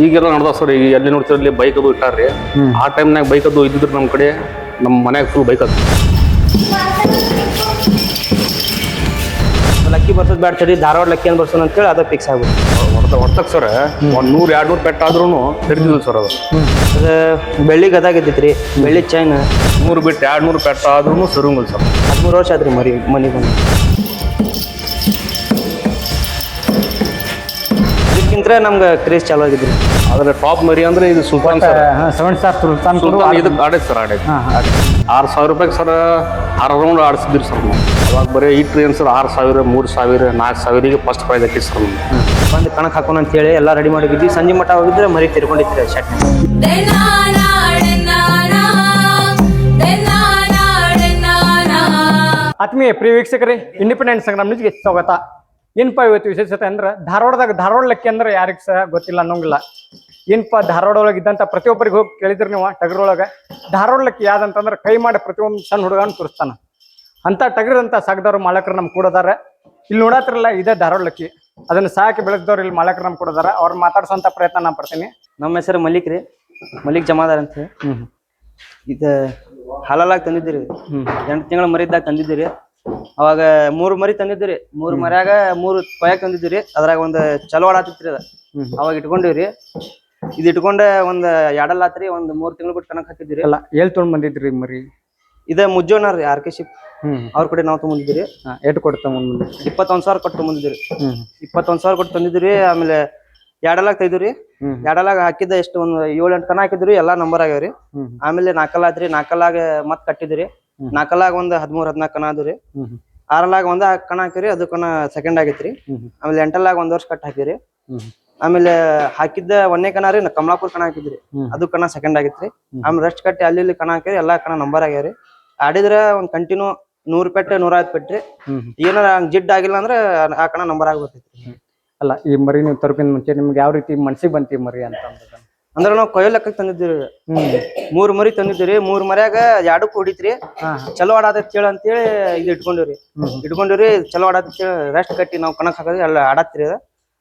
ಈಗೆಲ್ಲ ನಡ್ದ ಸರ್. ಈಗ ಎಲ್ಲಿ ನೋಡ್ತೀವಿ ಅಲ್ಲಿ ಬೈಕ್ ಅದು ಇಟ್ಟಾರ್ರಿ. ಆ ಟೈಮ್ನಾಗ ಬೈಕ್ ಅದು ಇದ್ದಿದ್ರು ನಮ್ಮ ಕಡೆ, ನಮ್ಮ ಮನ್ಯಾಗ ಫುಲ್ ಬೈಕ್ ಅದು. ಲಕ್ಕಿ ಬರ್ಸೋದು ಬ್ಯಾಡ ತಡಿ, ಧಾರವಾಡ ಲಕ್ಕಿ ಅಂತ ಬರ್ಸೋಣ ಅಂತೇಳಿ ಅದು ಫಿಕ್ಸ್ ಆಗ್ಬಿಟ್ಟು ಹೊರ್ತಕ್ ಸರ್ 100-200 ಪೆಟ್ ಆದ್ರೂ ತೆರಿದಿಲ್ಲ ಸರ್ ಅದು. ಅದು ಬೆಳ್ಳಿ ಗದಾಗಿದ್ದೈತ್ರಿ, ಬೆಳ್ಳಿ ಚೈನ್ 100 ಬಿಟ್ಟು 200 ಪೆಟ್ ಆದ್ರೂ ಸರುಂಗಲ್ ಸರ್. 13 ವರ್ಷ ಆದ್ರಿ ಮನೆ ಬಂದು. ಇದಕ್ಕಿಂತ ನಮ್ಗೆ ಕ್ರೇಜ್ ಚಾಲು ಆಗಿದ್ರಿ. ಆದ್ರೆ ಟಾಪ್ ಮರಿ ಅಂದ್ರೆ ಇದು ಸುಲ್ತಾನ್ ಸರ್. 7 ಸ್ಟಾರ್ ಸುಲ್ತಾನ್ ಇದಕ್ಕೆ ಆಡೈತೆ ಸರ್, ಆಡೈತೆ. 6,000 ರೂಪಾಯಿಗೆ ಸರ್ 6 ರೌಂಡ್ ಆಡಿಸಿದ್ರಿ ಸರ್ ನಾವು. ಅವಾಗ ಬರೀ ಇಟ್ರಿ ಏನು ಸರ್ 6,000, 3,000, 4,000ಗೆ ಫಸ್ಟ್ ಪ್ರೈಸ್ ಹಾಕಿ ಸರ್. ಬಂದು ಕಣಕ್ಕೆ ಹಾಕೋಣ ಅಂತೇಳಿ ಎಲ್ಲ ರೆಡಿ ಮಾಡಿದ್ವಿ. ಸಂಜೆ ಮಟ್ಟ ಹೋಗಿದ್ರೆ ಮರಿ ತಿರ್ಕೊಂಡಿದ್ರಿ ಶರ್ಟ್. ಆತ್ಮೀಯ ಪ್ರಿಯ ವೀಕ್ಷಕರೇ, ಇಂಡಿಪೆಂಡೆನ್ಸ್ ಸಂಗ್ರಾಮ್ ನ್ಯೂಸ್ಗೆ ಸ್ವಾಗತ. ಏನಪ್ಪ ಇವತ್ತು ವಿಶೇಷತೆ ಅಂದ್ರೆ ಧಾರವಾಡ ಲಕ್ಕಿ ಅಂದ್ರೆ ಯಾರಿಗೆ ಸಹ ಗೊತ್ತಿಲ್ಲ ಅನ್ನೋಂಗಿಲ್ಲ. ಏನಪ್ಪ ಧಾರವಾಡ ಒಳಗೆ ಇದ್ದಂಥ ಪ್ರತಿಯೊಬ್ಬರಿಗೆ ಹೋಗಿ ಕೇಳಿದ್ರೆ ನೀವು ಟಗರೊಳಗೆ ಧಾರವಾಡ ಲಕ್ಕಿ ಯಾವ್ದಂತಂದ್ರೆ ಕೈ ಮಾಡಿ ಪ್ರತಿಯೊಂದು ಸಣ್ಣ ಹುಡುಗನ ತೋರಿಸ್ತಾನ ಅಂತ ಟಗರದಂಥ ಸಾಗದವ್ರು ಮಾಲಕರು ನಮ್ಗೆ ಕೊಡೋದಾರೆ. ಇಲ್ಲಿ ನೋಡತ್ತಿರಲ್ಲ ಇದೇ ಧಾರವಾಡ ಲಕ್ಕಿ, ಅದನ್ನ ಸಾಕಿ ಬೆಳೆದವ್ರು ಇಲ್ಲಿ ಮಾಲಕರು ನಮ್ಗೆ ಕೊಡೋದಾರ. ಅವ್ರು ಮಾತಾಡ್ಸೋಂಥ ಪ್ರಯತ್ನ ನಾನು ಪಡ್ತೀನಿ. ನಮ್ಮ ಹೆಸರು ಮಲ್ಲಿಕ್ ರೀ, ಮಲ್ಲಿಕ್ ಜಮಾದಾರ್ ಅಂತ ಹೇಳಿ. ಇದು ಹಾಲಾಗಿ ತಂದಿದ್ದೀರಿ, 8 ತಿಂಗಳ ಮರಿದ್ದಾಗ ತಂದಿದ್ದೀರಿ. ಅವಾಗ 3 ಮರಿ ತಂದಿದ್ದೀರಿ. 3 ಮರ್ಯಾಗ 3 ಕೊಯ್ಯಾಕ ತಂದಿದ್ದೀರಿ. ಅದ್ರಾಗ ಒಂದು ಚಲೋ ಆಡಾತಿತ್ರಿ ಅದ. ಅವಾಗ ಇಟ್ಕೊಂಡಿವ್ರಿ. ಇದು ಇಟ್ಕೊಂಡೆ ಒಂದು 2 ಆತ್ರಿ, ಒಂದು 3 ತಿಂಗಳು ಬಿಟ್ಟು ಕಣಕ್ ಹಾಕಿದ್ದೀರಿ. ಎಲ್ಲ ಎಲ್ಲಿ ತೊಗೊಂಡ್ ಬಂದಿದ್ರಿ ಮರಿ? ಇದ ಮುಜ್ಜೋಣ ರೀ, RK ಶಿಪ್ ಅವ್ರ ಕಡೆ ನಾವು ತೊಗೊಂಡಿದ್ದೀರಿ. ಎಷ್ಟು ಕೊಡ್ತಾ ಮುಂದೆ? 21,000 ಕೊಟ್ಟು ತೊಗೊಂಡಿದ್ದೀರಿ. 21,000 ಕೊಟ್ಟು ತಂದಿದ್ದೀರಿ. ಆಮೇಲೆ 2 ತೆಗ್ದಿವ್ರಿ. 2 ಹಾಕಿದ್ದ ಎಷ್ಟು ಒಂದು 7-8 ಕಣ ಹಾಕಿದ್ರಿ, ಎಲ್ಲಾ ನಂಬರ್ ಆಗ್ಯಾವ್ರಿ. ಆಮೇಲೆ 4 ಆತ್ರಿ, 4 ಮತ್ ಕಟ್ಟಿದ್ರಿ. 4 ಒಂದು 13-14 ಕಣ ಆದ್ರಿ. 6 ಒಂದ ಕಣ ಹಾಕಿರಿ, ಅದು ಕಣ ಸೆಕೆಂಡ್ ಆಗೈತ್ರಿ. ಆಮೇಲೆ 8 1 ವರ್ಷ ಕಟ್ ಹಾಕಿರಿ. ಆಮೇಲೆ ಹಾಕಿದ್ದ 1ನೇ ಕಣ ರೀ ಕಮಲಾಪುರ ಕಣ ಹಾಕಿದ್ರಿ, ಅದು ಕಣ ಸೆಕೆಂಡ್ ಆಗೈತ್ರಿ. ಆಮೇಲೆ ರೆಸ್ಟ್ ಕಟ್ಟಿ ಅಲ್ಲಿ ಕಣ ಹಾಕಿರಿ, ಎಲ್ಲಾ ಕಣ ನಂಬರ್ ಆಗ್ಯಾವ್ರಿ. ಆಡಿದ್ರ ಒಂದ್ ಕಂಟಿನ್ಯೂ 100 ಪೆಟ್ 150 ಪೆಟ್ರಿ. ಏನಾರ ಹಂಗ್ ಜಿಡ್ ಆಗಿಲ್ಲ ಅಂದ್ರೆ ಆ ಕಣ ನಂಬರ್ ಆಗ್ಬಿಡ್ತೈತ್ರಿ. ಅಲ್ಲ, ಈ ಮರಿ ನೀವು ತರಕಿನ ಮುಂಚೆ ನಿಮ್ಗೆ ಯಾವ ರೀತಿ ಮನ್ಸಿಗೆ ಬಂತಿ ಮರಿ ಅಂತ ಅಂದ್ರೆ ನಾವು ಕೊಯ್ಯೋ ಲೆಕ್ಕಕ್ಕೆ ತಂದಿದ್ದೀರಿ. 3 ಮರಿ ತಂದಿದ್ದೀರಿ. 3 ಮರ್ಯಾಗ 2 ಹೊಡಿತ್ರಿ. ಚಲೋ ಆಡಾತೈತಿ ಹೇಳ ಅಂತೇಳಿ ಇದು ಇಟ್ಕೊಂಡಿವ್ರಿ. ಚಲೋ ಆಡಾತೈತಿ ರೆಸ್ಟ್ ಕಟ್ಟಿ ನಾವು ಕಣಕ್ ಹಾಕೋದ್ರಿ, ಎಲ್ಲ ಆಡತ್ರಿ.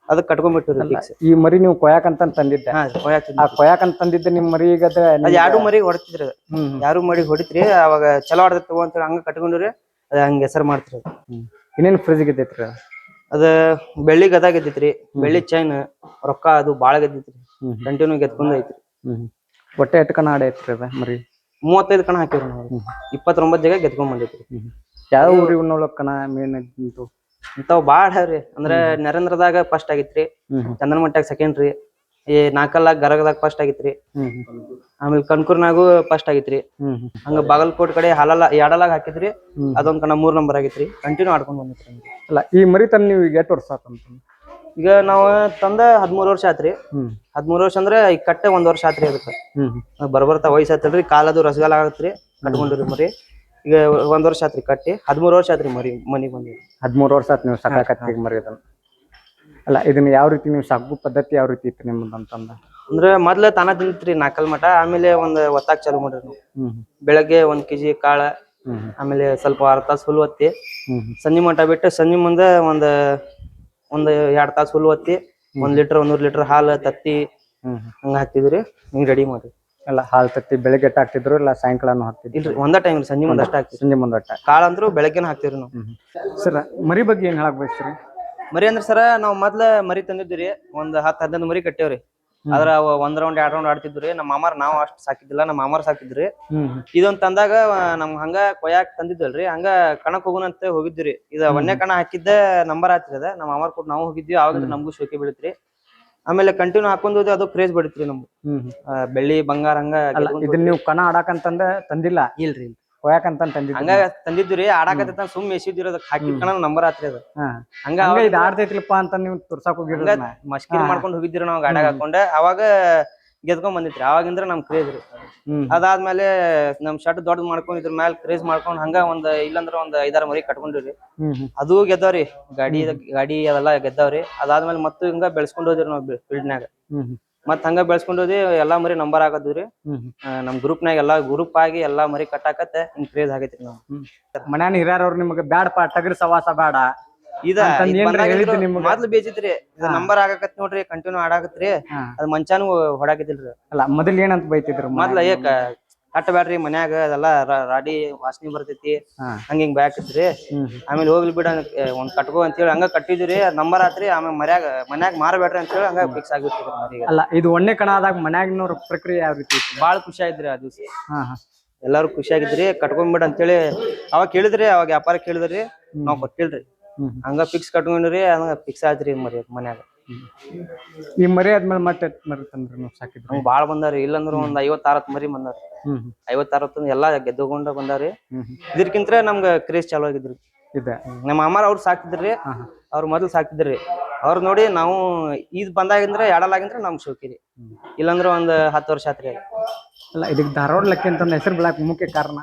ಅದಕ್ಕೆ ಕಟ್ಕೊಂಡ್ಬಿಟ್ಟಿವ್ರಿ. ಈ ಮರಿ ನೀವು ಕೊಯ್ಯಾಕಂತ ತಂದಿದ್ದೆ. ಆ ಕೊಯ್ಯಾಕಂತ ತಂದಿದ್ದೆ ನಿಮ್ ಮರಿ ಈಗ 2 ಮರಿ ಹೊಡಿತಿದ್ರಿ. 2 ಮರಿ ಹೊಡಿತ್ರಿ. ಅವಾಗ ಚಲೋ ಆಡತೈತಿ ಅಂತೇಳಿ ಹಂಗ ಕಟ್ಕೊಂಡಿವ್ರಿ. ಅದ ಹಂಗ ಹೆಸರು ಮಾಡ್ತಿರಿ. ಇನ್ನೇನು ಫ್ರಿಜ್ ಗೆದ್ದೈತ್ರಿ? ಅದ ಬೆಳ್ಳಿ ಗದಾ ಗೆದ್ದೈತ್ರಿ, ಬೆಳ್ಳಿ ಚೈನ್, ರೊಕ್ಕ ಅದು ಬಾಳ ಗೆದ್ದೈತ್ರಿ. ಕಂಟಿನ್ಯೂ ಗೆದ್ಕೊಂಡ್ ಐತ್ರಿ. ಒಟ್ಟೆ 8 ಕಣ ಆಡೈತ್ರಿ ಅದ ಮರಿ? 35 ಕಣ ಹಾಕಿವ್ರಿ ನಾವು. 29 ಜಾಗ ಗೆದ್ಕೊಂಡ್ ಬಂದೈತ್ರಿ. ಯಾವ ಊರಿ ಉಣ್ಣೊಳಕ್ ಕಣ ಮೇನ್ ಇಂತಾವ್ ಬಾಳ ಅವ್ರಿ. ಅಂದ್ರೆ ನರೇಂದ್ರದಾಗ ಫಸ್ಟ್ ಆಗಿತ್ರಿ, ಚಂದನಮಟ್ಟಾಗ ಸೆಕೆಂಡ್ ರೀ, ಈ 4 ಗರಗದಾಗ ಫಸ್ಟ್ ಆಗಿತ್ರಿ. ಆಮೇಲೆ ಕನ್ಕೂರ್ನಾಗು ಫಸ್ಟ್ ಆಗಿತ್ರಿ. ಹಂಗ ಬಾಗಲಕೋಟ್ ಕಡೆ ಯಾಡಲಾಗ ಹಾಕಿದ್ರಿ, ಅದೊಂದ್ ಕಣ 3 ನಂಬರ್ ಆಗಿತ್ರಿ. ಕಂಟಿನ್ಯೂ ಆಡ್ಕೊಂಡ್ ಬಂದಿತ್ರಿ. ಅಲ್ಲ, ಈ ಮರಿ ತನ್ನ ನೀವು ಈಗ 8 ವರ್ಷ ಆತಂತ? ಈಗ ನಾವು ತಂದ 13 ವರ್ಷ ಆತ್ರಿ. 13 ವರ್ಷ ಅಂದ್ರೆ ಈಗ ಕಟ್ಟೆ 1 ವರ್ಷ ಆತ್ರಿ. ಅದಕ್ಕೆ ಬರ್ಬರ್ತಾ ವಯಸ್ಸು ಆತಲ್ರಿ, ಕಾಲದು ರಸಗಾಲ ಆಗತ್ರಿ. ಕಟ್ಕೊಂಡಿರಿ ಮರಿ. ಈಗ 1 ವರ್ಷ ಆತ್ರಿ ಕಟ್ಟಿ. 13 ವರ್ಷ ಆತ್ರಿ ಮರಿ ಮನಿಗ್ ಬಂದಿ. 13 ವರ್ಷ ಆತ್ ನೀವು ಸಾಕಾಕತ್ತಿ ಮರಿ ಅದನ್ನ. ಅಲ್ಲ, ಇದನ್ನ ಯಾವ ರೀತಿ ನೀವು ಸಾಕು ಪದ್ಧತಿ ಯಾವ ರೀತಿ ಇತ್ತು ನಿಮ್ದು ಅಂತಂದ? ಅಂದ್ರೆ ಮೊದ್ಲ ತಾನ ತಿಂತ್ರಿ 4 ಮಟ. ಆಮೇಲೆ ಒಂದ್ ಒತ್ತಾಕ್ ಚಾಲು ಮಾಡ್ರಿ ನಾವು. ಬೆಳಗ್ಗೆ 1 kg ಕಾಳ, ಆಮೇಲೆ ಸ್ವಲ್ಪ 1/2 ತಾಸು ಹುಲ್ಲು ಒತ್ತಿ, ಸಂಜೆ ಮಟ ಬಿಟ್ಟು ಸಂಜೆ ಮುಂದೆ ಒಂದ್ 2 ತಾಸು ಹುಲ್ಲು ಒತ್ತಿ 1 ಲೀಟರ್ 100 ಲೀಟರ್ ಹಾಲು ತತ್ತಿ ಹಂಗ ಹಾಕ್ತಿದ್ರಿ. ಹಿಂಗ್ ರೆಡಿ ಮಾಡ್ರಿ. ಎಲ್ಲ ಹಾಲು ತತ್ತಿ ಬೆಳಗ್ಗೆ ಹಾಕ್ತಿದ್ರು, ಇಲ್ಲ ಸಾಯಂಕಾಲನು ಹಾಕ್ತಿದ್ರಿ? ಇಲ್ರಿ, ಒಂದ ಟೈಮ್ ಸಂಜೆ ಮುಂದೆ ಅಷ್ಟ ಹಾಕ್ತಿವಿ. ಸಂಜೆ ಮುಂದೆ ಅಷ್ಟ. ಕಾಳ ಅಂದ್ರು ಬೆಳಗ್ಗೆನ ಹಾಕ್ತಿವ್ರಿ ನಾವು. ಸರ್, ಮರಿ ಬಗ್ಗೆ ಏನ್ ಹೇಳಕ್ ಬಯಸ್ತೀರಿ? ಮರಿ ಅಂದ್ರ ಸರ ನಾವ್ ಮೊದ್ಲ ಮರಿ ತಂದಿದ್ರಿ, ಒಂದ್ 10-15 ಮರಿ ಕಟ್ಟೇವ್ರಿ. ಆದ್ರ 1 ರೌಂಡ್ 2 ರೌಂಡ್ ಆಡ್ತಿದ್ರಿ. ನಮ್ಮ ಮಾಮಾರ್ ನಾವ್ ಅಷ್ಟ್ ಸಾಕಿದ್ದಿಲ್ಲ, ನಮ್ಮ ಮಾಮಾರ್ ಸಾಕಿದ್ರಿ. ಇದೊಂದ್ ತಂದಾಗ ನಮ್ ಹಂಗ ಕೊಯ್ಯಾಕ್ ತಂದಿದ್ವಲ್ರಿ, ಹಂಗ ಕಣಕ್ ಹೋಗುನಂತ ಹೋಗಿದ್ರಿ. ಇದ 1ನೇ ಕಣ ಹಾಕಿದ್ದ ನಂಬರ್ ಆತ್ರಿ. ಅದ ನಮ್ಮ ಮಾಮಾರ್ ಕೊಟ್ಟು ನಾವು ಹೋಗಿದ್ವಿ. ಅವಾಗ ನಮ್ಗೂ ಶೋಕಿ ಬೀಳತ್ರಿ. ಆಮೇಲೆ ಕಂಟಿನ್ಯೂ ಹಾಕೊಂಡ್ ಅದು ಕ್ರೇಜ್ ಬಿಡತ್ರಿ ನಮ್ದು. ಬೆಳ್ಳಿ ಬಂಗಾರ ಹಂಗ. ಇದನ್ನ ನೀವು ಕಣ ಆಡಾಕಂತಂದ ತಂದಿಲ್ಲ? ಇಲ್ರಿ, ಕೊಯ್ಯಾಕಂತ ತಂದಿದ್ರಿ. ಹಂಗ ತಂದಿದ್ರಿ. ಆಡಾಕತ್ತ ಸುಮ್ ಎಸಿದಿರಿ. ಅದಕ್ಕೆ ಹಾಕಿದ ಕಣ ನಂಬರ್ ಆತ್ರಿ. ಅದು ಹಂಗ ಇದು ಆಡ್ತೈತಿಲ್ಪ ಅಂತ ನೀವು ತೋರ್ಸಾಕ್ ಹೋಗಿರ? ಮಸ್ಕಿರಿ ಮಾಡ್ಕೊಂಡ್ ಹೋಗಿದ್ರಿ ನಾವು ಗಾಡ್ಯಾಗ ಹಾಕೊಂಡ. ಅವಾಗ ಗೆದ್ಕೊಂಡ್ ಬಂದಿತ್ರಿ. ಅವಾಗಿಂದ್ರ ನಮ್ ಕ್ರೇಜ್ ರೀ. ಅದಾದ್ಮೇಲೆ ನಮ್ ಶರ್ಟ್ ದೊಡ್ಡ ಮಾಡ್ಕೊಂಡ್ ಇದ್ರ ಮ್ಯಾಲ ಕ್ರೇಜ್ ಮಾಡ್ಕೊಂಡ್ ಹಂಗ ಇಲ್ಲಂದ್ರ ಒಂದ್ 5-6 ಮರಿ ಕಟ್ಕೊಂಡಿವ್ರಿ. ಅದು ಗೆದ್ದಾವ್ರಿ. ಗಾಡಿ ಅದೆಲ್ಲಾ ಗೆದ್ದಾವ್ರಿ. ಅದಾದ್ಮೇಲೆ ಮತ್ತ ಹಿಂಗ ಬೆಳೆಸ್ಕೊಂಡ್ ಹೋದ್ರಿ ನಾವ್ ಫೀಲ್ಡ್ನ್ಯಾಗ. ಮತ್ ಹಂಗ ಬೆಳೆಸ್ಕೊಂಡ್ ಹೋದ್ವಿ. ಎಲ್ಲಾ ಮರಿ ನಂಬರ್ ಆಗದ್ವಿ. ನಮ್ ಗ್ರೂಪ್ನಾಗ ಎಲ್ಲಾ ಗ್ರೂಪ್ ಆಗಿ ಎಲ್ಲಾ ಮರಿ ಕಟ್ಟಾಕತ್ತೆ ಹಿಂಗ್ ಕ್ರೇಜ್ ಆಗೈತ್ರಿ ನಾವು. ಮನ್ಯಾನ ಹಿರಿಯರವ್ರು ನಿಮ್ಗೆ ಬ್ಯಾಡಪ್ಪ ಟಗರ್ ಸವಾಸ ಬೇಡ, ಇದ ಅಂತಂದ್ ಇದ್ ಏನ್ರ ಬಂದಾಗಿಂದ್ರು ಹೇಳಿದ್ದು ನಿಮ್ಗ? ಮೊದ್ಲು ಬೇಜಿತ್ರಿ ಇದು ನಂಬರ್ ಆಗಾಕತ್ ನೋಡ್ರಿ ಕಂಟಿನ್ಯೂ ಆಡಾಕತ್ರಿ ಹಾ. ಅದ್ ಮಂಚಾನು ಹೊಡಾಕತಿಲ್ರಿ ಅಲ್ಲ ಮೊದಲ್ ಏನಂತ ಬೈತಿದ್ರು ಮೊದ್ಲ ಏಕ ಕಟ್ಟಬ್ಯಾಡ್ರಿ ಮನ್ಯಾಗ ಅದೆಲ್ಲ ರಾಡಿ ವಾಸನಿ ಬರ್ತೈತಿ ಹಾ. ಹಂಗಿಂಗ್ ಬ್ಯಾಕತ್ರಿ ಆಮೇಲೆ ಹೋಗ್ಲಿ ಬಿಡ ಒಂದ್ ಕಟ್ಕೋ ಅಂತ ಹೇಳಿ ಹಂಗ ಕಟ್ಟಿದ್ರಿ ನಂಬರ್ ಆತ್ರಿ ಆಮೇಲೆ ಮನ್ಯಾಗ ಮಾರಬೇಡ್ರಿ ಅಂತ ಹೇಳಿ ಹಂಗ ಫಿಕ್ಸ್ ಆಗ್ಬಿಟ್ರಿ ಮರಿಗೆ ಅಲ್ಲ ಇದು ಒಣ್ಣೆ ಕಣ ಆದಾಗ ಮನ್ಯಾಗಿನವ್ರ ಪ್ರಕ್ರಿಯೆ ಯಾವ ರೀತಿ ಇತ್ತು? ಬಾಳ ಖುಷಿ ಆಯ್ತ್ರಿ ಆ ದಿವ್ಸ ಹಾ ಹಾ ಎಲ್ಲಾರು ಖುಷಿ ಆಗಿದ್ರಿ ಕಟ್ಕೊಂಡ್ಬಿಡ ಅಂತೇಳಿ ಅವಾಗ ಕೇಳಿದ್ರಿ ಅವಾಗ ವ್ಯಾಪಾರ ಕೇಳಿದ್ರಿ ನಾವ್ ಕೊಟ್ಟಿಲ್ರಿ ಹಂಗ ಫಿಕ್ಸ್ ಕಟ್ಕೊಂಡ್ರಿ ಹಂಗ ಫಿಕ್ಸ್ ಆಯ್ತ್ರಿ ಮರಿ ಮನ್ಯಾಗ ಈ ಮರಿ ಆದ್ಮೇಲೆ ಮತ್ತೆ ಮರಿ ತಂದ್ರಿ ನೀವು ಸಾಕಿದ್ರು? ಹಂಗ ಬಾಳ ಬಂದಾರಿ ಇಲ್ಲಂದ್ರ ಒಂದ್ 50-60 ಮರಿ ಬಂದಾರಿ 50-60 ಎಲ್ಲಾ ಗೆದ್ದಗೊಂಡ ಬಂದಾರಿ ಇದಕ್ಕಿಂತ ನಮ್ಗ ಕ್ರೇಜ್ ಚಾಲೂ ಆಗಿದ್ರಿ ಇದೆ. ನಮ್ಮ ಅಮ್ಮಾರ ಅವ್ರು ಸಾಕ್ತಿದ್ರಿ ಅವ್ರ ಮೊದಲು ಸಾಕ್ತಿದ್ರಿ ಅವ್ರ ನೋಡಿ ನಾವು ಇದ್ ಬಂದಾಗಿಂದ್ರ ಎಡಲಾಗಿಂದ್ರ ನಮ್ಗ್ ಶೋಕಿರಿ ಇಲ್ಲಂದ್ರ ಒಂದ್ 10 ವರ್ಷ ಆತ್ರಿ ಅದು. ಅಲ್ಲ ಇದಕ್ ಧಾರವಾಡ ಲಕ್ಕಿ ಅಂತಂದ್ ಹೆಸರು ಬಿಡಾಕ್ ಮುಖ್ಯ ಕಾರಣ?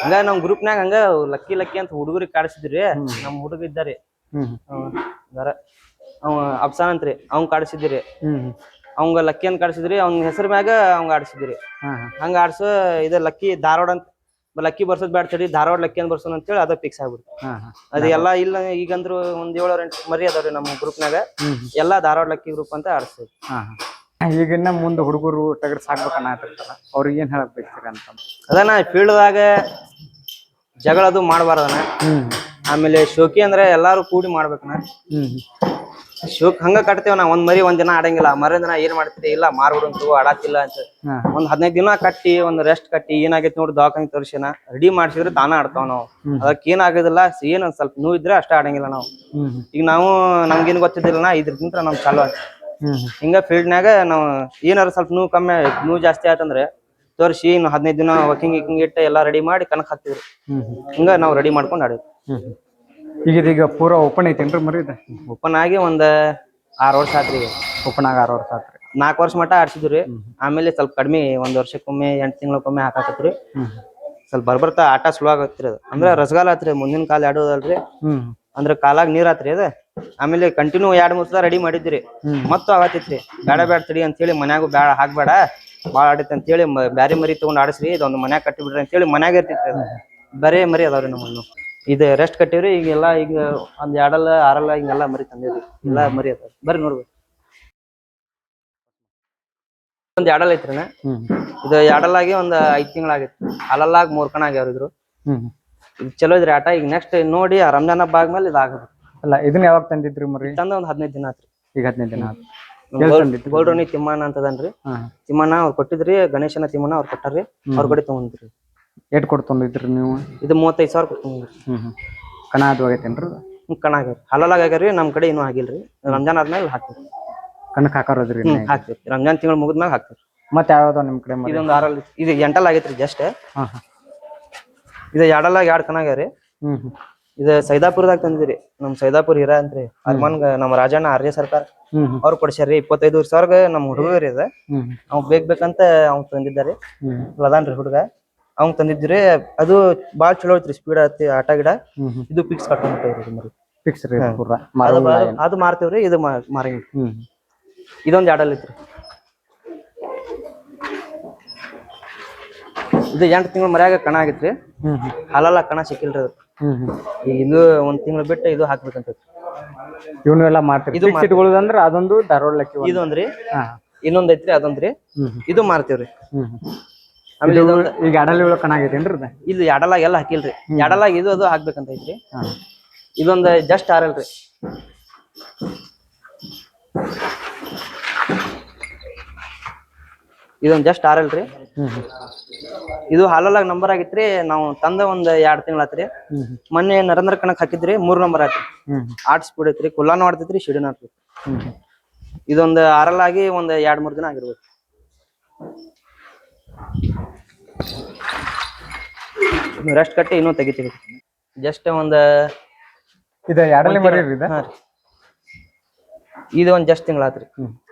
ಹಂಗ ನಮ್ ಗ್ರೂಪ್ನಾಗ ಹಂಗ ಲಕ್ಕಿ ಅಂತ ಹುಡುಗರಿಗೆ ಕಾಡಿಸಿದ್ರಿ ನಮ್ ಹುಡುಗ ಇದ್ದಾರಿ ಅವ ಅಫ್ಸಾನ್ ಅಂತ್ರಿ ಅವ್ನ್ ಕಾಡಿಸಿದ್ರಿ ಅವಂಗ ಲಕ್ಕಿ ಅಂತ ಕಾಡಿಸಿದ್ರಿ ಅವ್ನ ಹೆಸರು ಮ್ಯಾಗ ಅವಂಗ ಆಡಿಸಿದ್ರಿ ಹಂಗ ಆಡ್ಸೋ ಇದ ಲಕ್ಕಿ ಧಾರವಾಡ ಅಂತ ಲಕ್ಕಿ ಬರ್ಸೋದ್ ಬ್ಯಾಡ ತಡಿ ಧಾರವಾಡ ಲಕ್ಕಿ ಅಂತ ಬರ್ಸೋಣ ಅಂತೇಳಿ ಅದ ಫಿಕ್ಸ್ ಆಗ್ಬಿಡ್ತು. ಅದು ಎಲ್ಲಾ ಇಲ್ಲ ಈಗಂದ್ರು ಒಂದ್ 7-8 ಮರಿ ಅದಾವ್ರಿ ನಮ್ಮ ಗ್ರೂಪ್ನಾಗ ಎಲ್ಲಾ ಧಾರವಾಡ ಲಕ್ಕಿ ಗ್ರೂಪ್ ಅಂತ ಆಡಿಸ್ತೇವೆ. ಈಗಿನ್ನ ಮುಂದೆ ಹುಡುಗರು ಟಗರ್ ಸಾಕ್ಬೇಕನ್ನತಿರ್ತಾರ ಅವ್ರಿಗೆ ಏನ್ ಹೇಳಕ್ ಬಯಸ್ತೀರಿ ಅಂತ? ಅದನ್ನ ಫೀಲ್ಡ್ದಾಗ ಜಗಳದು ಮಾಡಬಾರ್ದನ ಆಮೇಲೆ ಶೋಕಿ ಅಂದ್ರೆ ಎಲ್ಲಾರು ಕೂಡಿ ಮಾಡ್ಬೇಕನ ಶೋಕ್ ಹಂಗ ಕಟ್ತೇವ್ ನಾ ಒಂದ್ ಮರಿ ಒಂದ್ ದಿನ ಆಡಂಗಿಲ್ಲ ಮರ ದಿನ ಏನ್ ಮಾಡ್ತೀರಿ ಇಲ್ಲ ಮಾರ್ಬಿಡಂತು ಆಡಾತಿಲ್ಲ ಅಂತ ಒಂದ್ 15 ದಿನ ಕಟ್ಟಿ ಒಂದ್ ರೆಸ್ಟ್ ಕಟ್ಟಿ ಏನಾಗೈತಿ ನೋಡಿ ದವಾಖಾನಿ ತೋರ್ಸಿನ ರೆಡಿ ಮಾಡ್ಸಿದ್ರೆ ತಾನ ಆಡ್ತಾವ ನಾವು ಅದಕ್ಕೆ ಏನಾಗೋದಿಲ್ಲ ಏನ್ ಒಂದ್ ಸ್ವಲ್ಪ ನೋವು ಇದ್ರೆ ಅಷ್ಟ ಆಡಂಗಿಲ್ಲ ನಾವು. ಈಗ ನಾವು ನಮ್ಗೇನ್ ಗೊತ್ತಿದ್ದಿಲ್ಲ ಇದ್ರಕ್ಕಿಂತ ನಮ್ ಚಾಲು ಆಯ್ತು ಹಿಂಗ ಫೀಲ್ಡ್ನಾಗ ನಾವ್ ಏನಾರ ಸ್ವಲ್ಪ ನೋವು ಜಾಸ್ತಿ ಆಯ್ತಂದ್ರೆ ತೋರಿಸಿ ಇನ್ನು 15 ದಿನ ವಾಕಿಂಗ್ ಇಟ್ಟು ಎಲ್ಲಾ ರೆಡಿ ಮಾಡಿ ಕಣಕ್ ಹಾಕ್ತಿವ್ರಿ ಹಿಂಗ ನಾವ್ ರೆಡಿ ಮಾಡ್ಕೊಂಡ್ ಆಡಿದ್ವಿ. ಈಗ ಪೂರಾ ಓಪನ್ ಐತೇನ್ರಿ ಮರಿ ಇದೆ? ಓಪನ್ ಆಗಿ ಒಂದ್ 6 ವರ್ಷ ಆತ್ರಿ. ಓಪನ್ ಆಗಿ 6 ವರ್ಷ ಆತ್ರಿ. 4 ವರ್ಷ ಮಟ್ಟ ಆಡ್ಸಿದ್ರಿ ಆಮೇಲೆ ಸ್ವಲ್ಪ ಕಡಿಮೆ 1 ವರ್ಷಕ್ಕೊಮ್ಮೆ 8 ತಿಂಗಳಕ್ಕೊಮ್ಮೆ ಹಾಕಾಕತ್ರಿ ಸ್ವಲ್ಪ ಬರ್ಬರ್ತಾ ಆಟ ಸ್ಲೋ ಆಗತ್ರಿ ಅದು ಅಂದ್ರೆ ರಸಗಾಲ ಆತ್ರಿ ಮುಂದಿನ ಕಾಲ ಆಡೋದಲ್ರಿ ಅಂದ್ರ ಕಾಲಾಗ ನೀರ್ ಆತ್ರಿ ಅದ ಆಮೇಲೆ ಕಂಟಿನ್ಯೂ 2-3 ಸಲ ರೆಡಿ ಮಾಡಿದ್ರಿ ಮತ್ತ ಆಗತ್ತಿತ್ರಿ ಬೇಡ ತಡಿ ಅಂತ ಹೇಳಿ ಮನ್ಯಾಗು ಬ್ಯಾಡ ಹಾಕ್ಬೇಡ ಬಾಳ ಆಡೈತಿ ಅಂತ ಹೇಳಿ ಬ್ಯಾರೆ ಮರಿ ತಗೊಂಡ್ ಆಡಿಸ್ರಿ ಇದೊಂದು ಮನ್ಯಾಗ ಕಟ್ಟಿ ಬಿಡ್ರಿ ಅಂತ ಹೇಳಿ ಮನ್ಯಾಗ ಇರ್ತಿತ್ರಿ ಬರೇ ಮರಿ ಅದಾವ್ರಿ ನಮ್ಮನ್ನು ಇದು ರೆಸ್ಟ್ ಕಟ್ಟಿವ್ರಿ ಈಗೆಲ್ಲಾ ಈಗ ಒಂದ್ 2 ಹಿಂಗೆಲ್ಲಾ ಮರಿ ತಂದಿವ್ರಿ ಎಲ್ಲಾ ಮರಿ ಅದಾವ ಬರ್ರಿ ನೋಡ್ಬೇಕು. ಒಂದ್ 2 ಐತ್ರಿನ ಇದು 2 ಒಂದ್ 5 ತಿಂಗಳಾಗೈತಿ ಅಲ್ಲಾಗ 3 ಕಣ ಆಗ್ಯಾವ್ರಿದ್ರು ಇದು ಚಲೋ ಇದ್ರಿ ಆಟ ಈಗ ನೆಕ್ಸ್ಟ್ ನೋಡಿ ಆ ರಂಜಾನ್ ಹಬ್ಬ ಆದ್ಮೇಲೆ ಇದಾಗಬೇಕು. ಅಲ್ಲ ಇದನ್ನ ಯಾವಾಗ ತಂದಿದ್ರಿ ಮರಿ? ತಂದ ಒಂದ್ 15 ದಿನ ಆತ್ರಿ. ಈಗ 15 ದಿನ ಆಯ್ತು. ಗೋಲ್ಡೋನಿ ತಿಮ್ಮಣ್ಣ ಅಂತದನ್ರಿ ತಿಮ್ಮಣ್ಣ ಅವ್ರು ಕೊಟ್ಟಿದ್ರಿ ಗಣೇಶನ ತಿಮ್ಮಣ್ಣ ಅವ್ರು ಕೊಟ್ಟಾರ್ರಿ ಅವ್ರ ಕಡೆ ತಗೊಂಡ್ರಿ. ಎಷ್ಟ್ ಕೊಟ್ಟು ತಂದಿದ್ರಿ ನೀವು? ಇದು 35,000 ಕೊಟ್ಟು ತಗೊಂಡ್ರಿ. ಕಣ ಅದು ಆಗೈತೇನ್ರಿ? ಕಣ ಆಗ್ಯಾರ ಹಲಾಲಾಗ ಆಗ್ಯಾರ್ರಿ ನಮ್ ಕಡೆ ಇನ್ನೂ ಆಗಿಲ್ರಿ ರಂಜಾನ್ ಆದ್ಮೇಲೆ ಹಾಕ್ತಿವಿ ಕಣಕ್ ಹಾಕಾರೋದ್ರಿ ಹಾಕ್ತಿವಿ ರಂಜಾನ್ ತಿಂಗಳು ಮುಗಿದ್ಮ್ಯಾಗ ಹಾಕ್ತಿವಿ. ಮತ್ತೆ ಯಾವ್ದಾವ ನಿಮ್ ಕಡೆ? ಇದೊಂದು 6 ಇದು 8 ಆಗೈತ್ರಿ ಜಸ್ಟ್ ಇದು 2 ಕಣ ಆಗ್ಯಾರಿ. ಇದು ಸೈದಾಪುರದಾಗ ತಂದಿದ್ರಿ ನಮ್ ಸೈದಾಪುರ ಹಿರಾ ಅಂತ್ರಿ ಅರ್ಮಾನ್ಗ ನಮ್ಮ ರಾಜಣ್ಣ ಆರ್ಯ ಸರ್ಕಾರ ಅವ್ರು ಕೊಡ್ಸ್ಯಾರಿ 25,000 ನಮ್ ಹುಡುಗರಿ ಅದ ಅವ್ ಬೇಕಂತ ಅವ್ನ್ ತಂದಿದ್ದಾರೆ ಲದಾನ್ರಿ ಹುಡುಗ ಅವ್ನ್ ತಂದಿದ್ರಿ ಅದು ಬಾಳ್ ಚಲೋ ಐತ್ರಿ ಸ್ಪೀಡ್ ಐತಿ ಆಟ ಗಿಡ ಇದು ಫಿಕ್ಸ್ ಕಟ್ಕೊಂಡ್ಬಿಟ್ಟವ್ರಿ ಮರಿ ಫಿಕ್ಸ್ ರೀ ಅದು ಮಾರ್ತೀವ್ರಿ ಇದು ಮಾರಂಗಿಲ್ಲ. ಇದೊಂದ್ 2 ಐತ್ರಿ ಇದು 8 ತಿಂಗಳ ಮರ್ಯಾಗ ಕಣ ಆಗಿತ್ರಿ ಹಾಲಲ್ಲ ಕಣ ಸಿಕ್ಕಿಲ್ರಿ ಅದು ಈಗ ಇದು 1 ತಿಂಗಳು ಬಿಟ್ಟು ಇದು ಹಾಕ್ಬೇಕಂತ ಇವನ್ನೆಲ್ಲ ಮಾಡ್ತೀವಿ ಇದು ಇಟ್ಕೊಳ್ಳೋದಂದ್ರ ಅದೊಂದು ಧಾರವಾಡ ಲಕ್ಕಿ ಇದೊಂದ್ರಿ ಇನ್ನೊಂದ್ ಐತ್ರಿ ಅದೊಂದ್ರಿ ಇದು ಮಾರ್ತೀವ್ರಿ. ಆಮೇಲೆ ಈಗ ಎಡಲಿ ಕಣ ಆಗೈತೇನ್ರಿ ಇದು 2 ಎಲ್ಲ ಹಾಕಿಲ್ರಿ 2 ಇದು ಅದು ಹಾಕ್ಬೇಕಂತ ಐತ್ರಿ. ಇದೊಂದ್ ಜಸ್ಟ್ ಆರಲ್ರಿ ಇದೊಂದ್ ಜಸ್ಟ್ ಆರಲ್ರಿ ಇದು ಹಾಲಲ್ಲಾಗ ನಂಬರ್ ಆಗಿತ್ರಿ ನಾವು ತಂದ ಒಂದ್ 2 ತಿಂಗಳ ಆತ್ರಿ ಮೊನ್ನೆ ನರೇಂದ್ರ ಕಣಕ್ ಹಾಕಿದ್ರಿ 3 ನಂಬರ್ ಆತ್ರಿ 8 ಸ್ಪೀಡ್ ಐತ್ರಿ ಕುಲ್ಲಾನು ಆಡ್ತೈತ್ರಿ ಶಿಡಿನ ಆಡ್ತೈತಿ. ಇದೊಂದ್ ಆರಲ್ಲಾಗಿ ಒಂದ್ 2-3 ದಿನ ಆಗಿರ್ಬೇಕು. ರೆಸ್ಟ್ ಕಟ್ಟಿ ಇನ್ನೂ ತೆಗಿತೀವಿ ಜಸ್ಟ್ ಒಂದ್ ಇದು ಎಡಲಿ ಮರಿ ಇದು ಒಂದ್ ಜಸ್ಟ್ ತಿಂಗಳ ಆತ್ರಿ.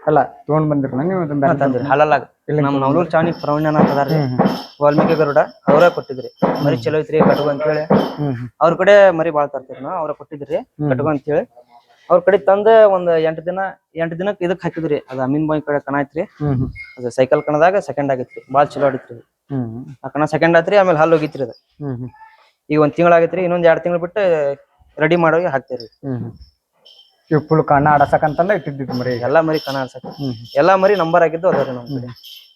ಅಲ್ಲ ತಗೊಂಡ್ ಬಂದಿರ ನೀವು ತಂದ್ರಿ ಹಾಲಲ್ಲಾಗ ನಮ್ ನವಲೂರ್ ಚಾವಣಿ ಪ್ರವೀಣನ ಅಂತದಾರ್ರಿ ವಾಲ್ಮೀಕಿ ಗರುಡ ಅವರೇ ಕೊಟ್ಟಿದ್ರಿ ಮರಿ ಚಲೋ ಐತ್ರಿ ಕಟ್ಗೋ ಅಂತ ಹೇಳಿ ಅವ್ರ ಕಡೆ ಮರಿ ಬಾಳ್ ತರ್ತೀರಿ ನಾವ್ ಅವ್ರ ಕೊಟ್ಟಿದ್ರಿ ಕಟ್ಗೋ ಅಂತ ಹೇಳಿ ಅವ್ರ ಕಡೆ ತಂದ ಒಂದ್ 8 ದಿನಕ್ಕೆ ಇದಕ್ ಹಾಕಿದ್ರಿ ಅದ ಅಮೀನ್ ಬಾಯ್ ಕಡೆ ಕಣ ಐತ್ರಿ ಅದು ಸೈಕಲ್ ಕಣದಾಗ ಸೆಕೆಂಡ್ ಆಗೈತ್ರಿ ಬಾಳ್ ಚಲೋ ಆಡಿತ್ರಿ ಆ ಕಣ ಸೆಕೆಂಡ್ ಆತ್ರಿ ಆಮೇಲೆ ಹಲ್ ಹೋಗಿತ್ರಿ ಅದ ಈಗ 1 ತಿಂಗಳ ಆಗೈತ್ರಿ ಇನ್ನೊಂದ್ 2 ತಿಂಗಳು ಬಿಟ್ಟು ರೆಡಿ ಮಾಡೋಗಿ ಹಾಕ್ತೇವ್ರಿ. ಇವ್ ಫುಲ್ ಕಣ್ಣ ಆಡಸಕಂತಂದ ಇಟ್ಟಿದ್ದು ಮರಿ. ಎಲ್ಲಾ ಮರಿ ಕಣ ಅನ್ಸಕ್ ಎಲ್ಲಾ ಮರಿ ನಂಬರ್ ಆಗಿದ್ದು ಅದಾವ್ರಿ ನಮ್ ಕಡೆ.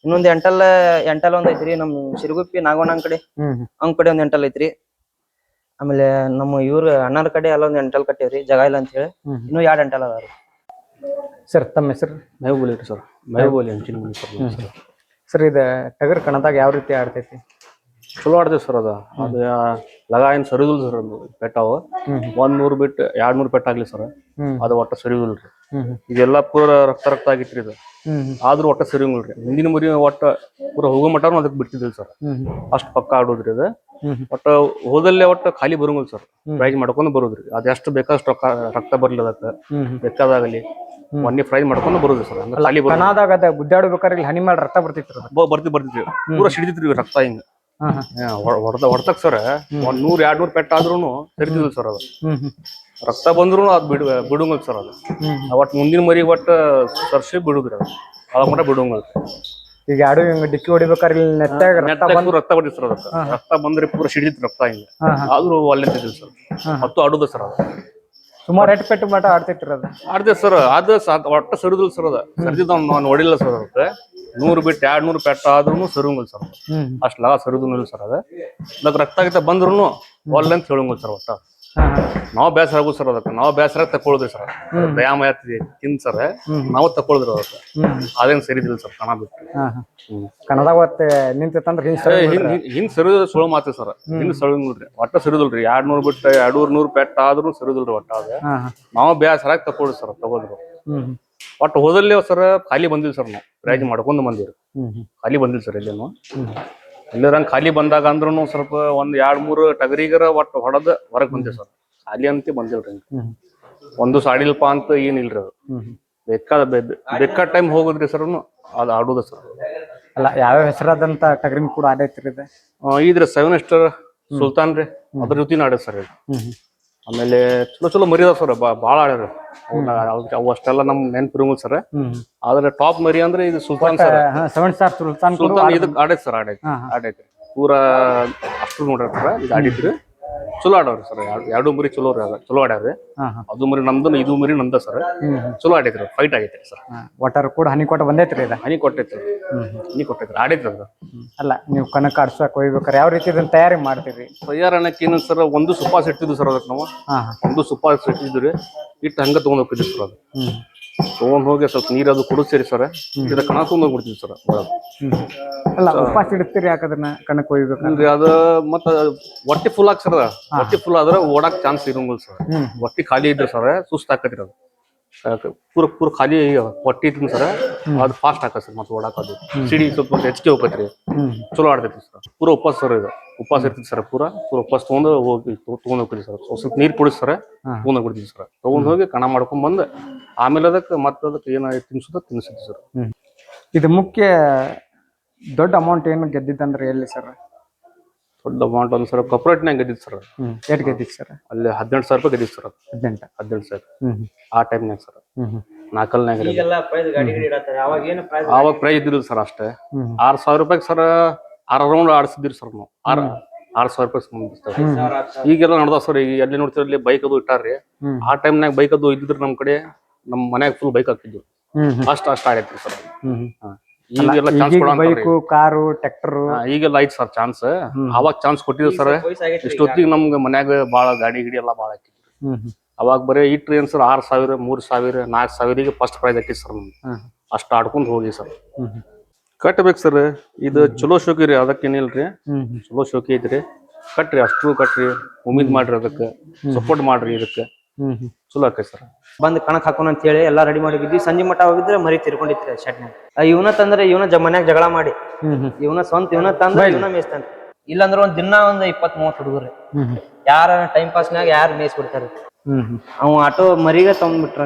ಇನ್ನೊಂದ್ ಎಂಟಲ್ ಒಂದ್ ಐತ್ರಿ ನಮ್ ಸಿರುಗುಪ್ಪಿ ನಾಗವಣ್ಣ ಕಡೆ, ಅವ್ನ ಕಡೆ ಒಂದ್ ಎಂಟಲ್ ಐತ್ರಿ. ಆಮೇಲೆ ನಮ್ಮ ಇವ್ರ ಅಣ್ಣರ ಕಡೆ ಅಲ್ಲೊಂದ್ ಎಂಟಲ್ ಕಟ್ಟೇವ್ರಿ ಜಾಗ ಇಲ್ಲ ಅಂತ ಹೇಳಿ. ಇನ್ನೂ 2 ಎಂಟಲ್ ಅದಾವ್ರಿ. ಸರ್ ತಮ್ಮ ಹೆಸರು? ಮೇವುಗೋಲಿ ರೀ ಸರ್, ಮೇವುಗೋಲಿ ಅಂಚಿನ ಮನೆ ಸರ್. ಸರ್ ಇದು ಟಗರ್ ಕಣದಾಗ ಯಾವ ರೀತಿ ಆಡ್ತೈತಿ? ಚಲೋ ಆಡ್ತೇವೆ ಸರ್. ಅದು ಲಗ ಏನ್ ಸರಿದಿಲ್ಲ ಸರ್. ಅದು ಪೆಟ್ಟಾವು 100 ಬಿಟ್ಟು 200 ಪೆಟ್ಟ ಆಗ್ಲಿ ಸರ್, ಅದು ಒಟ್ಟ ಸರಿದಿಲ್ರಿ. ಇದೆಲ್ಲಾ ಪೂರ ರಕ್ತ ಆಗಿತ್ರಿ ಇದು, ಆದ್ರೂ ಒಟ್ಟ ಸರಿಯಂಗಿಲ್ರಿ. ಹಿಂದಿನ ಮರಿ ಒಟ್ಟ ಪೂರ ಹೋಗೋ ಮಟನು ಅದಕ್ಕೆ ಬಿಡ್ತಿದ್ವಿ ಸರ್. ಅಷ್ಟ್ ಪಕ್ಕ ಆಡೋದ್ರಿ ಅದು. ಒಟ್ಟ ಹೋದಲ್ಲೇ ಒಟ್ಟ ಖಾಲಿ ಬರಂಗಿಲ್ಲ ಸರ್, ಪ್ರೈಸ್ ಮಾಡ್ಕೊಂಡು ಬರೋದ್ರಿ. ಅದ್ ಎಷ್ಟು ಬೇಕಷ್ಟು ರಕ್ತ ಬರ್ಲಿ ಅದಕ್ಕೆ ಬೇಕಾದಾಗಲಿ ಮೊನ್ನೆ ಫ್ರೈ ಮಾಡ್ಕೊಂಡು ಬರೋದ್ರಿ ಸರ್. ಖಾಲಿ ಕಣದಾಗ ಅದ ಗುದ್ದಾಡ್ಬೇಕಾದ್ರೆ ಹನಿ ಮಾಡಿ ರಕ್ತ ಬರ್ತಿತ್ತು. ಬರ್ತಿದ್ರಿ ಪೂರ ಸಿಡಿದಿತ್ರಿ ರಕ್ತ ಹಿಂಗ ಹೊಡ್ತಕ್ ಸರ್. 100-200 ಪೆಟ್ಟ ಆದ್ರೂ ಸರಿತಿದ್ವಿ ಸರ್. ಅದು ರಕ್ತ ಬಂದ್ರು ಅದ್ ಬಿಡುಂಗಲ್ ಸರ್. ಅದು ಒಟ್ ಮುಂದಿನ ಮರಿ ಒಟ್ಟ ಸರ್ಸಿ ಬಿಡುದ್ರಿ. ಅದು ಅವಾಗ ಮಟ್ಟ ಬಿಡುಂಗಲ್. ಈಗ ಯಾರು ಹಿಂಗ ಡಿಕ್ಕಿ ಹೊಡಿಬೇಕಾದ್ರೆ ರಕ್ತ ಬರ್ತಿತ್ತು ಸರ್. ಅದಕ್ಕೆ ರಕ್ತ ಬಂದ್ರೆ ಪೂರ ಸಿಡಿದಿತ್ತು ರಕ್ತ ಹಿಂಗ, ಆದ್ರೂ ಒಳ್ಳೆ ಸರ್. ಹತ್ತು ಆಡುದ ಸರ್. ಅದು ಸುಮಾರು 8 ಪೆಟ್ಟು ಮಟ ಆಡ್ತೈತ್ರಿ. ಅದು ಆಡ್ದೆ ಸರ್. ಅದು ಒಟ್ಟ ಸರಿದಿಲ್ಲ ಸರ್. ಅದು ಸರಿದಿದ್ದ ನಾನು ನೋಡಿಲ್ಲ ಸರ್. ಅದಕ್ಕೆ 100 ಬಿಟ್ಟು 200 ಪೆಟ್ಟ ಆದ್ರೂ ಸರಿಯಂಗಿಲ್ಲ ಸರ್. ಅಷ್ಟ್ ಲಾಗ ಸರಿದಿಲ್ಲ ಸರ್. ಅದಕ್ಕೆ ರಕ್ತ ಗಿತ್ತ ಬಂದ್ರು ಒಳ್ಳೆ ಅಂತ ಹೇಳಂಗಿಲ್ಲ ಸರ್. ಒಟ್ಟ ನಾವ್ ಬೇಸರ ಆಗುದು ಸರ್. ಅದಕ್ಕೆ ನಾವು ಬೇಸರ ತಕೊಳ್ಳೋದ್ರಿ ಸರ್. ವ್ಯಾಯಾಮ ತಿಂದ್ ಸರ್, ನಾವು ತಕೊಳ್ಳೋದ್ರಿ. ಅದಕ್ಕೆ ಅದೇನ್ ಸರಿದಿಲ್ಲ ಸರ್. ಕಣ ಬಿಟ್ಟು ಕನ್ನಡ ನಿಂತಂದ್ರೆ ಹಿಂದ್ ಸರಿದ ಸುಳು ಮಾತು ಸರ್. ಹಿಂದ್ ಸರಿದಿಲ್ರಿ, ಒಟ್ಟ ಸರಿದಿಲ್ರಿ. 200 ಬಿಟ್ಟು 200 ಪೆಟ್ಟ ಆದ್ರೂ ಸರಿದಿಲ್ರಿ. ಒಟ್ಟ ಅದ ನಾವು ಬೇಸರಾಗಿ ತಕೊಳ್ಳಿ ಸರ್. ತಗೊಳ್ರಿ ಒಟ್ಟು ಹೋದಲ್ಲೇ ಸರ್ ಖಾಲಿ ಬಂದಿಲ್ಲ ಸರ್. ನಾವು ಪ್ರೈಜ್ ಮಾಡ್ಕೊಂಡು ಬಂದಿವ್ರಿ, ಖಾಲಿ ಬಂದಿಲ್ಲ ಸರ್. ಇಲ್ಲೇನು ಇಲ್ಲರಂಗ್ ಖಾಲಿ ಬಂದಾಗ ಅಂದ್ರೂ ಸ್ವಲ್ಪ 1-2-3 ಟಗರಿಗರ ಒಟ್ಟು ಹೊಡೆದ ಹೊರಗ್ ಬಂದಿವಿ ಸರ್. ಖಾಲಿ ಅಂತ ಬಂದಿಲ್ರಿ. ಒಂದು ಸಾಡಿಲ್ಪ ಅಂತ ಏನಿಲ್ರಿ. ಅದು ಬೇಕಾದ ಟೈಮ್ ಹೋಗುದ್ರಿ ಸರ್. ಅದು ಆಡುದ ಸರ್. ಅಲ್ಲ ಯಾವ ಹೆಸರಾದಂತ ಟಗರಿನ್ ಕೂಡ ಆಡೈತ್ರಿ ಇದು? ಇದ್ರ 7 ಸ್ಟಾರ್ ಸುಲ್ತಾನ್ ರೀ, ಅದ್ರ ಜೊತೆ ಆಡೈತೆ ಸರ್. ಆಮೇಲೆ ಚಲೋ ಮರಿ ಅದಾವ ಸರ್. ಬಾಳ ಆಡ್ಯಾರ ಅವು. ಅಷ್ಟೆಲ್ಲ ನಮ್ ನೆನ್ಪಿರಂಗಿಲ್ಲ ಸರ್. ಆದ್ರೆ ಟಾಪ್ ಮರಿ ಅಂದ್ರೆ ಇದು ಸುಲ್ತಾನ್ ಸರ್. 7 ಸ್ಟಾರ್ ಸುಲ್ತಾನ್ ಇದಕ್ ಆಡೈತೆ ಸರ್. ಆಡೈತೆ ಪೂರಾ ಅಷ್ಟು ನೋಡ್ರಿ. ಇದು ಆಡಿದ್ರಿ ಚಲೋ ಆಡವ್ರಿ ಸರ್. 2 ಮರಿ ಚಲೋ ಆಡ್ಯಾವ್ರಿ. ಅದು ಮರಿ ನಮ್ದು, ಇದು ಮರಿ ನಮ್ದ ಸರ್. ಚಲೋ ಆಡೈತ್ರಿ. ಫೈಟ್ ಆಗೈತ್ರಿ ಸರ್. ಒಟ್ಟಾರ ಕೂಡ ಹನಿ ಕೊಟ್ಟ ಬಂದೈತ್ರಿ. ಇದು ಹನಿ ಕೊಟ್ಟೈತ್ರಿ. ಆಡೈತ್ರಿ ಅದು. ಅಲ್ಲ ನೀವು ಕಣಕ್ ಆಡ್ಸಕ್ ಹೋಗ್ಬೇಕಾರೆ ಯಾವ ರೀತಿ ಇದನ್ನ ತಯಾರಿ ಮಾಡ್ತೀರಿ? ತಯಾರಣಕ್ಕೆ ಏನು ಸರ್, ಒಂದು ಸುಪಾಸ್ ಇಟ್ಟಿದ್ವಿ ಸರ್. ಅದಕ್ಕೆ ನಾವು ಒಂದು ಸುಪಾಸ್ ಇಟ್ಟಿದ್ರಿ. ಇಟ್ಟು ಹಂಗ ತಗೊಂಡ್ ಹೋಗ್ತಿದ್ವಿ ಸರ್. ಅದು ತಗೊಂಡ್ ಹೋಗಿ ಸ್ವಲ್ಪ ನೀರ್ ಅದು ಕುಡಿಸ್ತೀರಿ ಸರ್. ಇದ ಕಣ ತಗೊಂಡೋಗ್ಬಿಡ್ತೀವಿ ಸರ್. ಅಲ್ಲ ಉಪವಾಸ ಇಡ್ತೀರಿ ಯಾಕದನ್ನ ಕಣಕ್ ಹೋಗ್ಬೇಕಂದ್ರೆ? ಅದು ಮತ್ತ ಹೊಟ್ಟಿ ಫುಲ್ ಆಗ್ ಸರ್. ಹೊಟ್ಟಿ ಫುಲ್ ಆದ್ರೆ ಓಡಾಕ್ ಚಾನ್ಸ್ ಇರಂಗಿಲ್ಲ ಸರ್. ಹೊಟ್ಟಿ ಖಾಲಿ ಇದ್ರೆ ಸರ್ ಸುಸ್ತ ಆಕತ್ರಿ. ಅದು ಪೂರ ಖಾಲಿ ಹೊಟ್ಟಿ ಇತ್ತು ಸರ್. ಅದು ಫಾಸ್ಟ್ ಆಕತ್ ಸರ್. ಮತ್ತೆ ಓಡಾಕದು ಸಿಡಿ ಸ್ವಲ್ಪ ಹೆಚ್ಚಿಗೆ ಹೋಗತ್ರಿ. ಚಲೋ ಆಡ್ತೈತಿ ಸರ್. ಪೂರ ಉಪವಾಸ ಸರ್. ಇದು ಉಪವಾಸ ಇರ್ತೈತಿ ಸರ್. ಪೂರ ಉಪವಾಸ ತಗೊಂಡ್ ಹೋಗ್ತೀವಿ ಸರ್. ಸ್ವಲ್ಪ ನೀರ್ ಕುಡಿಸ್ ಸರ್, ತಗೊಂಡ್ ಹೋಗ್ಬಿಡ್ತೀವಿ ಸರ್. ತಗೊಂಡ್ ಹೋಗಿ ಕಣ ಮಾಡ್ಕೊಂಡ್ ಬಂದ್ ಆಮೇಲೆ ಅದಕ್ಕೆ ಏನ ತಿನ್ಸಿದ್ವಿ ಸರ್. ಇದು ಮುಖ್ಯ ದೊಡ್ಡ ಅಮೌಂಟ್ ಏನು ಗೆದ್ದಿದ್ದಂದ್ರೆ ಎಲ್ಲಿ ಸರ್? ದೊಡ್ಡ ಅಮೌಂಟ್ ಒಂದು ಸರ್ ಕಾರ್ಪೊರೇಟ್ನಾಗ ಗೆದ್ದಿತ್ತು ಸರ್. ಎಷ್ಟು ಗೆದ್ದಿತ್ತು ಸರ್? ಅಲ್ಲಿ 18,000 ರೂಪಾಯಿ ಗೆದ್ದಿತ್ತು ಸರ್. 18,000 ಆ ಟೈಮ್ನಾಗ ಸರ್. ನಾಲ್ಕಲ್ನಾಗ ಆವಾಗ ಪ್ರೈಸ್ ಇದ್ದಿಲ್ಲ ಸರ್. ಅಷ್ಟೇ 6,000 ರೂಪಾಯಿ ಸರ್. 6 ರೌಂಡ್ ಆಡ್ಸಿದ್ರಿ ಸರ್ ನಾವು. 6,000 ರೂಪಾಯಿ ಈಗೆಲ್ಲ ನಡ್ದಾವ್ ಸರ್. ಈಗ ಎಲ್ಲಿ ನೋಡ್ತೀವಿ ಅಲ್ಲಿ ಬೈಕ್ ಅದು ಇಟ್ಟಾರ್ರಿ. ಆ ಟೈಮ್ನಾಗ ಬೈಕ್ ಅದು ಇದ್ದಿದ್ರು ನಮ್ ಕಡೆ. ನಮ್ ಮನ್ಯಾಗ ಫುಲ್ ಬೈಕ್ ಹಾಕಿದ್ವಿ. ಅಷ್ಟ ಆಡೈತ್ರಿ ಸರ್. ಈಗೆಲ್ಲ ಚಾನ್ಸ್ ಬೈಕು, ಕಾರು, ಟ್ರ್ಯಾಕ್ಟರ್ ಈಗೆಲ್ಲ ಐತ್ ಸರ್ ಚಾನ್ಸ್. ಅವಾಗ ಚಾನ್ಸ್ ಕೊಟ್ಟಿದ್ವಿ ಸರ್. ಇಷ್ಟೊತ್ತಿಗೆ ನಮ್ಗೆ ಮನ್ಯಾಗ ಬಾಳ ಗಾಡಿ ಎಲ್ಲ ಬಾಳ ಹಾಕಿದ್ವಿ. ಅವಾಗ ಬರೀ ಇಟ್ರಿ ಏನ್ ಸರ್ 6,000, 3,000, 4,000 ಫಸ್ಟ್ ಪ್ರೈಸ್ ಹಾಕಿ ಸರ್. ನಮ್ಗೆ ಅಷ್ಟ ಆಡ್ಕೊಂಡ್ ಹೋಗಿ ಸರ್. ಕಟ್ಬೇಕು ಸರ್. ಇದು ಚಲೋ ಶೋಕಿ ರೀ. ಅದಕ್ಕೇನಿಲ್ರಿ, ಚಲೋ ಶೋಕಿ ಐತ್ರಿ. ಕಟ್ರಿ, ಅಷ್ಟು ಕಟ್ರಿ. ಉಮೀದ್ ಮಾಡ್ರಿ, ಅದಕ್ಕೆ ಸಪೋರ್ಟ್ ಮಾಡ್ರಿ. ಇದಕ್ಕೆ ಚಲೋ ಆಕೈತಿ ಸರ್. ಬಂದ್ ಕಣಕ್ ಹಾಕೋಣ ಅಂತ ಹೇಳಿ ಎಲ್ಲಾ ರೆಡಿ ಮಾಡಿದ್ವಿ. ಸಂಜೆ ಮಠ ಹೋಗಿದ್ರೆ ಮರಿ ತಿರ್ಕೊಂಡಿತ್ರಿ ಶೆಡ್ನ್ಯಾಗ. ಇವನ ತಂದ್ರೆ ಮನ್ಯಾಗ ಜಗಳ ಮಾಡಿ ಇವನ ತಂದ್ರೆ ಇವನ ಮೇಯ್ಸ್ತಾನ. ಇಲ್ಲಾಂದ್ರ ಒಂದ್ ದಿನ 20-30 ಹುಡುಗರ್ರಿ. ಯಾರ ಟೈಮ್ ಪಾಸ್ನಾಗ ಯಾರು ಮೇಯ್ಸ್ ಬಿಡ್ತಾರ. ಅವ್ ಆಟೋ ಮರಿಗ ತಗೊಂಡ್ ಬಿಟ್ರ.